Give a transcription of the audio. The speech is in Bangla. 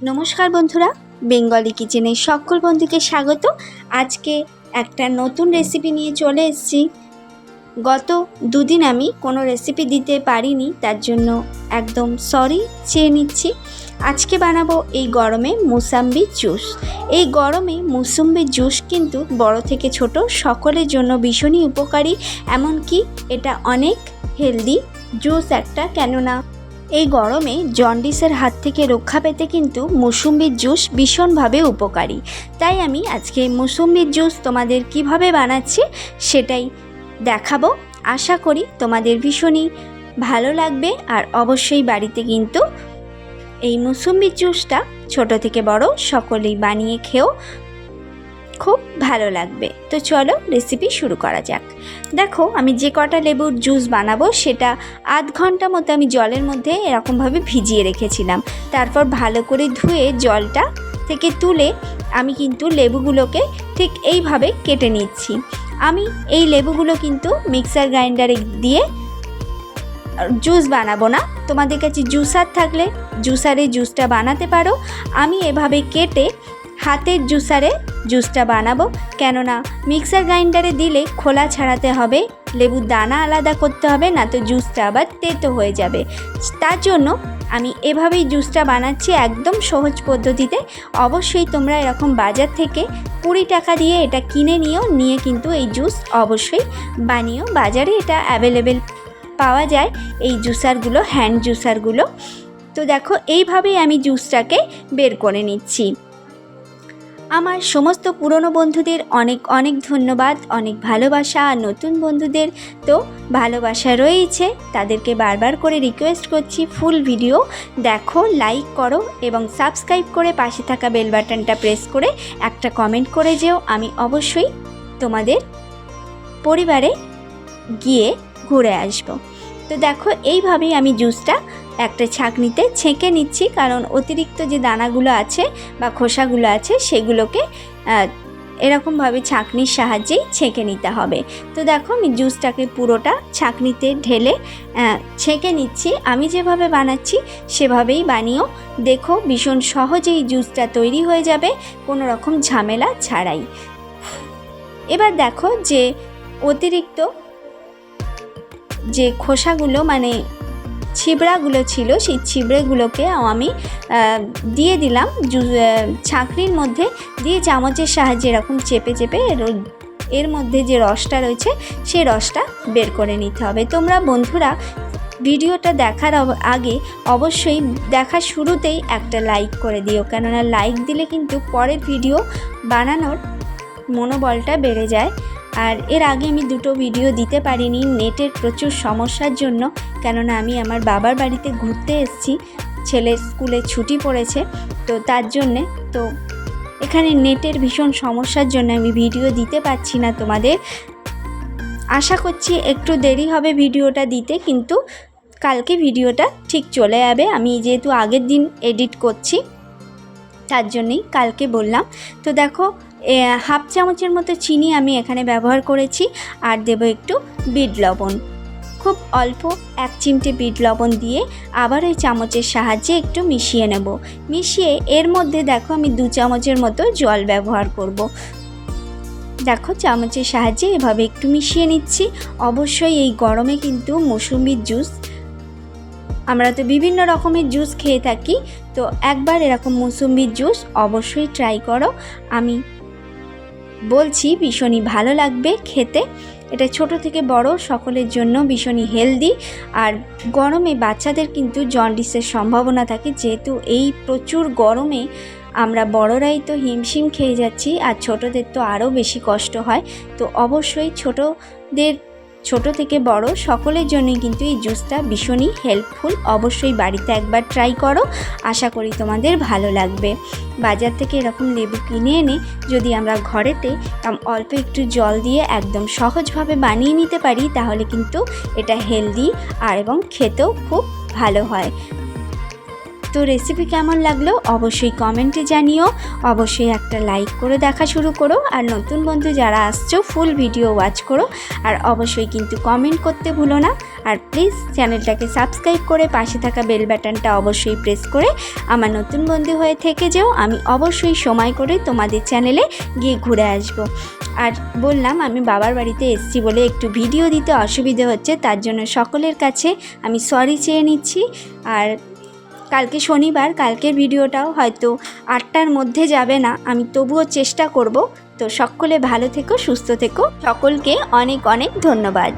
নমস্কার বন্ধুরা, বেঙ্গলি কিচেনে সকল বন্ধুকে স্বাগত। আজকে একটা নতুন রেসিপি নিয়ে চলে এসেছি। গত দুদিন আমি কোনো রেসিপি দিতে পারিনি, তার জন্য একদম সরি চেয়ে নিচ্ছি। আজকে বানাবো এই গরমে মুসাম্বি জুস। এই গরমে মুসাম্বি জুস কিন্তু বড় থেকে ছোট সকলের জন্য ভীষণই উপকারী, এমনকি এটা অনেক হেলদি জুস একটা। কেননা এই গরমে জন্ডিসের হাত থেকে রক্ষা পেতে কিন্তু মুসুম্বির জুস ভীষণভাবে উপকারী। তাই আমি আজকে মুসুম্বির জুস তোমাদের কিভাবে বানাচ্ছি সেটাই দেখাবো। আশা করি তোমাদের ভীষণই ভালো লাগবে, আর অবশ্যই বাড়িতে কিন্তু এই মুসুম্বির জুসটা ছোট থেকে বড় সকলেই বানিয়ে খেও, খুব ভালো লাগবে। তো চলো রেসিপি শুরু করা যাক। দেখো, আমি যে কটা লেবুর জুস বানাবো সেটা আধ ঘন্টা মতো আমি জলের মধ্যে এরকমভাবে ভিজিয়ে রেখেছিলাম। তারপর ভালো করে ধুয়ে জলটা থেকে তুলে আমি কিন্তু লেবুগুলোকে ঠিক এইভাবে কেটে নিচ্ছি। আমি এই লেবুগুলো কিন্তু মিক্সার গ্রাইন্ডারে দিয়ে জুস বানাবো না, তোমাদের কাছে জুসার থাকলে জুসারে জুসটা বানাতে পারো। আমি এভাবে কেটে হাতের জুসারে জুসটা বানাবো, কেননা মিক্সার গ্রাইন্ডারে দিলে খোলা ছাড়াতে হবে, লেবুর দানা আলাদা করতে হবে, না তো জুসটা আবার তেতো হয়ে যাবে। তার জন্য আমি এভাবেই জুসটা বানাচ্ছি, একদম সহজ পদ্ধতিতে। অবশ্যই তোমরা এরকম বাজার থেকে 20 টাকা দিয়ে এটা কিনে নিয়ে কিন্তু এই জুস অবশ্যই বানিও। বাজারে এটা অ্যাভেলেবেল পাওয়া যায় এই জুসারগুলো, হ্যান্ড জুসারগুলো। তো দেখো, এইভাবেই আমি জুসটাকে বের করে নিচ্ছি। আমার সমস্ত পুরনো বন্ধুদের অনেক অনেক ধন্যবাদ, অনেক ভালোবাসা। আর নতুন বন্ধুদের তো ভালোবাসা রয়েছে, তাদেরকে বারবার করে রিকোয়েস্ট করছি ফুল ভিডিও দেখো, লাইক করো এবং সাবস্ক্রাইব করে পাশে থাকা বেল বাটনটা প্রেস করে একটা কমেন্ট করে যেও। আমি অবশ্যই তোমাদের পরিবারে গিয়ে ঘুরে আসব। তো দেখো, এইভাবেই আমি জুসটা একটা ছাঁকনিতে ছেঁকে নিচ্ছি, কারণ অতিরিক্ত যে দানাগুলো আছে বা খোসাগুলো আছে সেগুলোকে এরকমভাবে ছাঁকনির সাহায্যেই ছেঁকে নিতে হবে। তো দেখো, আমি জুসটাকে পুরোটা ছাঁকনিতে ঢেলে ছেঁকে নিচ্ছি। আমি যেভাবে বানাচ্ছি সেভাবেই বানিও, দেখো ভীষণ সহজেই জুসটা তৈরি হয়ে যাবে, কোনো রকম ঝামেলা ছাড়াই। এবার দেখো, যে অতিরিক্ত যে খোসাগুলো মানে ছিবড়াগুলো ছিল, সেই ছিবড়েগুলোকে আমি দিয়ে দিলাম ছাঁকনির মধ্যে, দিয়ে চামচের সাহায্যে এরকম চেপে চেপে এর মধ্যে যে রসটা রয়েছে সেই রসটা বের করে নিতে হবে। তোমরা বন্ধুরা ভিডিওটা দেখার আগে অবশ্যই দেখার শুরুতেই একটা লাইক করে দিও, কেননা লাইক দিলে কিন্তু পরের ভিডিও বানানোর মনোবলটা বেড়ে যায়। আর এর আগে আমি দুটো ভিডিও দিতে পারিনি নেটের প্রচুর সমস্যার জন্য, কেননা আমি আমার বাবার বাড়িতে ঘুরতে এসেছি, ছেলের স্কুলে ছুটি পড়েছে, তো তার জন্যে তো এখানে নেটের ভীষণ সমস্যার জন্য আমি ভিডিও দিতে পারছি না তোমাদের। আশা করছি একটু দেরি হবে ভিডিওটা দিতে, কিন্তু কালকে ভিডিওটা ঠিক চলে যাবে। আমি যেহেতু আগের দিন এডিট করছি তার জন্যেই কালকে বললাম। তো দেখো, হাফ চামচের মতো চিনি আমি এখানে ব্যবহার করেছি, আর দেব একটু বিট লবণ, খুব অল্প 1 চিমটে বিট লবণ দিয়ে আবার ওই চামচের সাহায্যে একটু মিশিয়ে নেব। মিশিয়ে এর মধ্যে দেখো আমি 2 চামচের মতো জল ব্যবহার করব। দেখো, চামচের সাহায্যে এভাবে একটু মিশিয়ে নিচ্ছি। অবশ্যই এই গরমে কিন্তু মুসুম্বির জুস, আমরা তো বিভিন্ন রকমের জুস খেয়ে থাকি, তো একবার এরকম মুসুম্বির জুস অবশ্যই ট্রাই করো। আমি বলছি ভীষণই ভালো লাগবে খেতে। এটা ছোট থেকে বড় সকলের জন্য ভীষণই হেলদি। আর গরমে বাচ্চাদের কিন্তু জন্ডিসের সম্ভাবনা থাকে, যেহেতু এই প্রচুর গরমে আমরা বড়রাই তো হিমশিম খেয়ে যাচ্ছি, আর ছোটদের তো আরও বেশি কষ্ট হয়। তো অবশ্যই ছোট থেকে বড় সকলের জন্যই কিন্তু এই জুসটা ভীষণই হেল্পফুল। অবশ্যই বাড়িতে একবার ট্রাই করো, আশা করি তোমাদের ভালো লাগবে। বাজার থেকে এরকম লেবু কিনে এনে যদি আমরা ঘরেতে অল্প একটু জল দিয়ে একদম সহজভাবে বানিয়ে নিতে পারি, তাহলে কিন্তু এটা হেলদি আর এবং খেতেও খুব ভালো হয়। তো রেসিপি কেমন লাগলো অবশ্যই কমেন্টে জানিও, অবশ্যই একটা লাইক করে দেখা শুরু করো, আর নতুন বন্ধু যারা আসছো ফুল ভিডিও ওয়াচ করো, আর অবশ্যই কিন্তু কমেন্ট করতে ভুলো না। আর প্লিজ চ্যানেলটাকে সাবস্ক্রাইব করে পাশে থাকা বেল বাটনটা অবশ্যই প্রেস করে আমার নতুন বন্ধু হয়ে থেকে যেও। আমি অবশ্যই সময় করে তোমাদের চ্যানেলে গিয়ে ঘুরে আসব। আর বললাম আমি বাবার বাড়িতে এসেছি বলে একটু ভিডিও দিতে অসুবিধে হচ্ছে, তার জন্য সকলের কাছে আমি সরি চেয়ে নিচ্ছি। আর কালকে শনিবার, কালকের ভিডিওটাও হয়তো 8টার মধ্যে যাবে না, আমি তবুও চেষ্টা করব। তো সকলে ভালো থেকো, সুস্থ থেকো, সকলকে অনেক অনেক ধন্যবাদ।